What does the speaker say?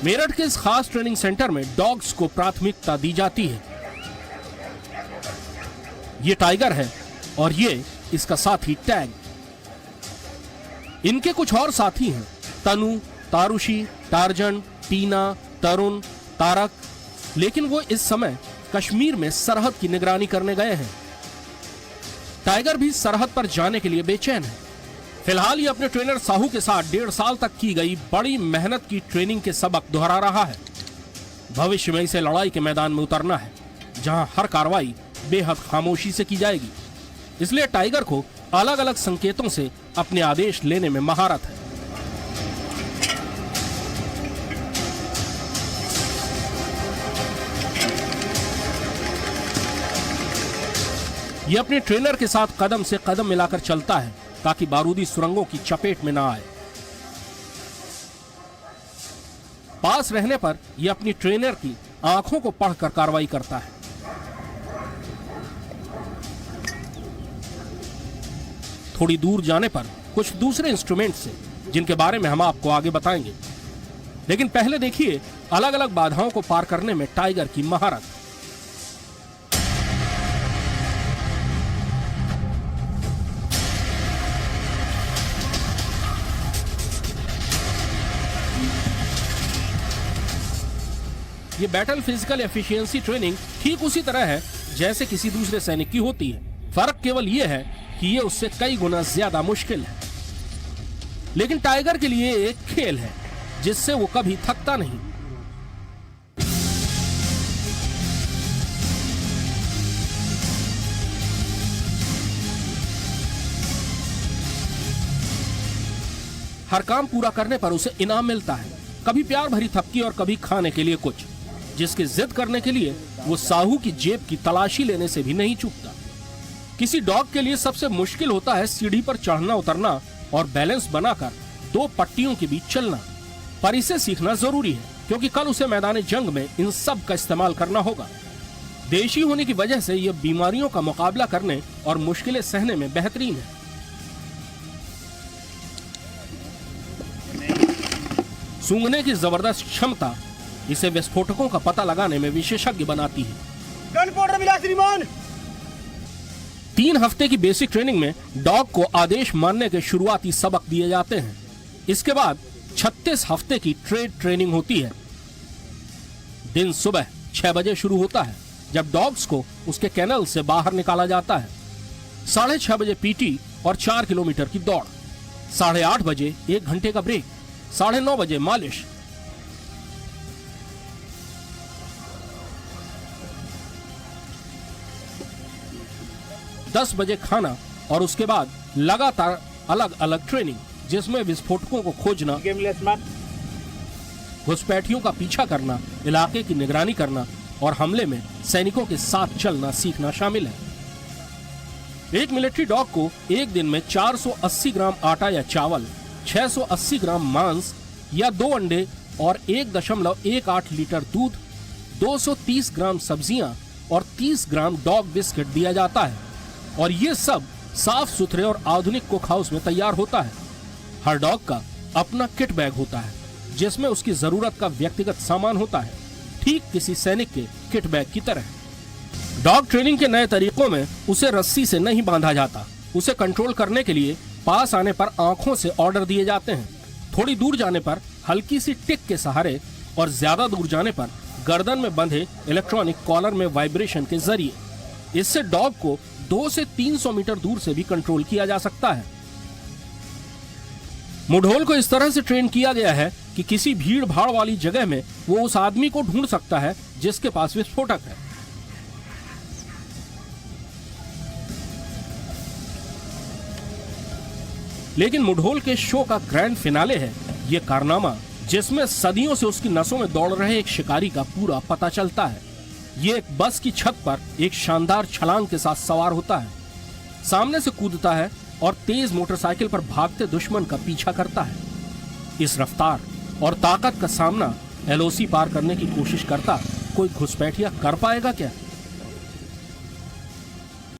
मेरठ के इस खास ट्रेनिंग सेंटर में डॉग्स को प्राथमिकता दी जाती है। ये टाइगर है और ये इसका साथी टैग। इनके कुछ और साथी हैं, तनु, तारुषी, टार्जन, टीना, तरुण, तारक, लेकिन वो इस समय कश्मीर में सरहद की निगरानी करने गए हैं। टाइगर भी सरहद पर जाने के लिए बेचैन है। फिलहाल ये अपने ट्रेनर साहू के साथ 1.5 साल तक की गई बड़ी मेहनत की ट्रेनिंग के सबक दोहरा रहा है। भविष्य में इसे लड़ाई के मैदान में उतरना है, जहां हर कार्रवाई बेहद खामोशी से की जाएगी। इसलिए टाइगर को अलग अलग संकेतों से अपने आदेश लेने में महारत है। यह अपने ट्रेनर के साथ कदम से कदम मिलाकर चलता है ताकि बारूदी सुरंगों की चपेट में ना आए। पास रहने पर यह अपनी ट्रेनर की आंखों को पढ़कर कार्रवाई करता है। थोड़ी दूर जाने पर कुछ दूसरे इंस्ट्रूमेंट से, जिनके बारे में हम आपको आगे बताएंगे। लेकिन पहले देखिए अलग अलग बाधाओं को पार करने में टाइगर की महारत। ये बैटल फिजिकल एफिशिएंसी ट्रेनिंग ठीक उसी तरह है जैसे किसी दूसरे सैनिक की होती है। फर्क केवल ये है कि ये उससे कई गुना ज्यादा मुश्किल है। लेकिन टाइगर के लिए एक खेल है जिससे वो कभी थकता नहीं। हर काम पूरा करने पर उसे इनाम मिलता है, कभी प्यार भरी थपकी और कभी खाने के लिए कुछ, जिसकी जिद करने के लिए वो साहू की जेब की तलाशी लेने से भी नहीं चूकता। किसी डॉग के लिए सबसे मुश्किल होता है सीढ़ी पर चढ़ना उतरना और बैलेंस बनाकर 2 पट्टियों के बीच चलना। पर इसे सीखना जरूरी है क्योंकि कल उसे मैदान जंग में इन सब का इस्तेमाल करना होगा। देशी होने की वजह से यह बीमारियों का मुकाबला करने और मुश्किलें सहने में बेहतरीन है। सूंघने की जबरदस्त क्षमता इसे विस्फोटकों का पता लगाने में विशेषज्ञ बनाती है। 3 हफ्ते की बेसिक ट्रेनिंग में डॉग को आदेश मानने के शुरुआती सबक दिए जाते हैं। इसके बाद 36 हफ्ते की ट्रेनिंग होती है। दिन सुबह 6 बजे शुरू होता है जब डॉग्स को उसके कैनल से बाहर निकाला जाता है। 6:30 बजे पीटी और 4 किलोमीटर की दौड़। 8:30 बजे 1 घंटे का ब्रेक। 9:30 बजे मालिश। दस बजे खाना और उसके बाद लगातार अलग अलग ट्रेनिंग, जिसमें विस्फोटकों को खोजना, घुसपैठियों का पीछा करना, इलाके की निगरानी करना और हमले में सैनिकों के साथ चलना सीखना शामिल है। एक मिलिट्री डॉग को एक दिन में 480 ग्राम आटा या चावल, 680 ग्राम मांस या 2 अंडे और 1.18 लीटर दूध, 230 ग्राम सब्जियां और 30 ग्राम डॉग बिस्किट दिया जाता है। और ये सब साफ सुथरे और आधुनिक कुक हाउस में तैयार होता है। हर डॉग का अपना किट बैग होता है जिसमें उसकी जरूरत का व्यक्तिगत सामान होता है, ठीक किसी सैनिक के किट बैग की तरह। डॉग ट्रेनिंग के नए तरीकों में उसे रस्सी से नहीं बांधा जाता। उसे कंट्रोल करने के लिए पास आने पर आंखों से ऑर्डर दिए जाते हैं। थोड़ी दूर जाने पर हल्की सी टिक के सहारे और ज्यादा दूर जाने पर गर्दन में बंधे इलेक्ट्रॉनिक कॉलर में वाइब्रेशन के जरिए। इससे डॉग को 200 से 300 मीटर दूर से भी कंट्रोल किया जा सकता है। मुढोल को इस तरह से ट्रेन किया गया है कि किसी भीड़ भाड़ वाली जगह में वो उस आदमी को ढूंढ सकता है जिसके पास विस्फोटक है। लेकिन मुढोल के शो का ग्रैंड फिनाले है ये कारनामा, जिसमें सदियों से उसकी नसों में दौड़ रहे एक शिकारी का पूरा पता चलता है। ये एक बस की छत पर एक शानदार छलांग के साथ सवार होता है, सामने से कूदता है और तेज मोटरसाइकिल पर भागते दुश्मन का पीछा करता है। इस रफ्तार और ताकत का सामना एलओसी पार करने की कोशिश करता कोई घुसपैठिया कर पाएगा क्या?